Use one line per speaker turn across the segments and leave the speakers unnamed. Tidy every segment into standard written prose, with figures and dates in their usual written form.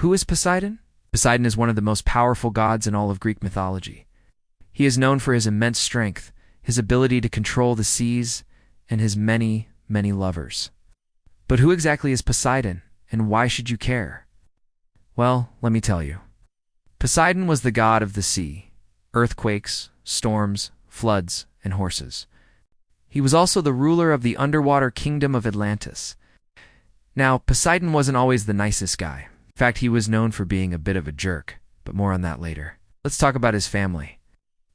Who is Poseidon? Poseidon is one of the most powerful gods in all of Greek mythology. He is known for his immense strength, his ability to control the seas, and his many, many lovers. But who exactly is Poseidon, and why should you care? Well, let me tell you. Poseidon was the god of the sea, earthquakes, storms, floods, and horses. He was also the ruler of the underwater kingdom of Atlantis. Now, Poseidon wasn't always the nicest guy. In fact, he was known for being a bit of a jerk, but more on that later. Let's talk about his family.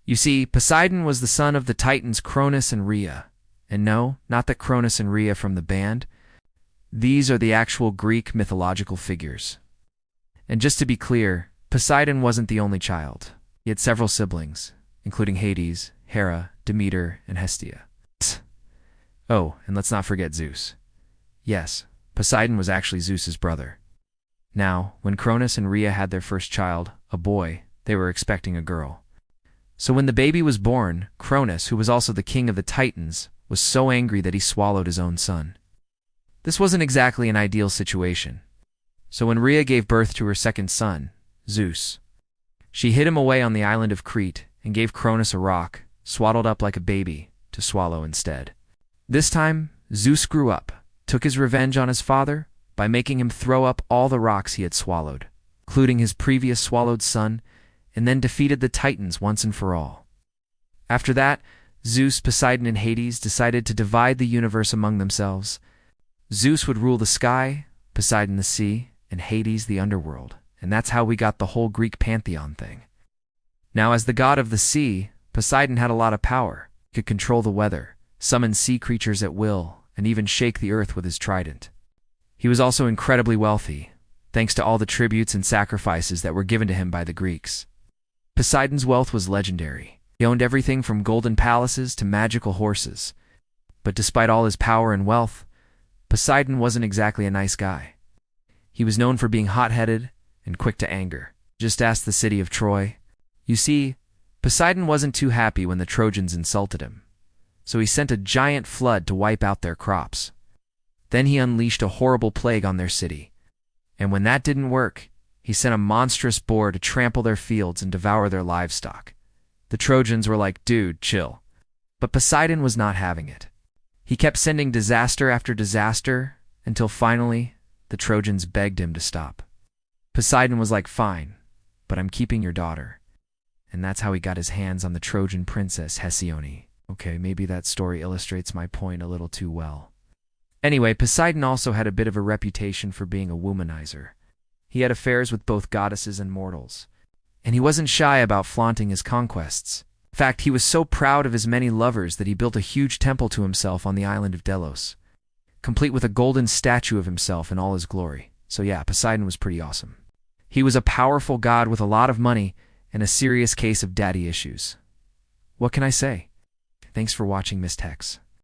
You see, Poseidon was the son of the Titans Cronus and Rhea. And no, not that Cronus and Rhea from the band. These are the actual Greek mythological figures. And just to be clear, Poseidon wasn't the only child. He had several siblings, including Hades, Hera, Demeter, and Hestia. Oh, and let's not forget Zeus. Yes, Poseidon was actually Zeus's brother. Now, when Cronus and Rhea had their first child, a boy, they were expecting a girl. So when the baby was born, Cronus, who was also the king of the Titans, was so angry that he swallowed his own son. This wasn't exactly an ideal situation. So when Rhea gave birth to her second son, Zeus, she hid him away on the island of Crete and gave Cronus a rock, swaddled up like a baby, to swallow instead. This time, Zeus grew up, took his revenge on his father by making him throw up all the rocks he had swallowed, including his previous swallowed son, and then defeated the Titans once and for all. After that, Zeus, Poseidon, and Hades decided to divide the universe among themselves. Zeus would rule the sky, Poseidon the sea, and Hades the underworld, and that's how we got the whole Greek pantheon thing. Now, as the god of the sea, Poseidon had a lot of power. He could control the weather, summon sea creatures at will, and even shake the earth with his trident. He was also incredibly wealthy, thanks to all the tributes and sacrifices that were given to him by the Greeks. Poseidon's wealth was legendary. He owned everything from golden palaces to magical horses. But despite all his power and wealth, Poseidon wasn't exactly a nice guy. He was known for being hot-headed and quick to anger. Just ask the city of Troy. You see, Poseidon wasn't too happy when the Trojans insulted him, so he sent a giant flood to wipe out their crops. Then he unleashed a horrible plague on their city. And when that didn't work, he sent a monstrous boar to trample their fields and devour their livestock. The Trojans were like, dude, chill. But Poseidon was not having it. He kept sending disaster after disaster until finally the Trojans begged him to stop. Poseidon was like, fine, but I'm keeping your daughter. And that's how he got his hands on the Trojan princess Hesione. Okay, maybe that story illustrates my point a little too well. Anyway, Poseidon also had a bit of a reputation for being a womanizer. He had affairs with both goddesses and mortals. And he wasn't shy about flaunting his conquests. In fact, he was so proud of his many lovers that he built a huge temple to himself on the island of Delos, complete with a golden statue of himself in all his glory. So yeah, Poseidon was pretty awesome. He was a powerful god with a lot of money and a serious case of daddy issues. What can I say? Thanks for watching, Miss Tex.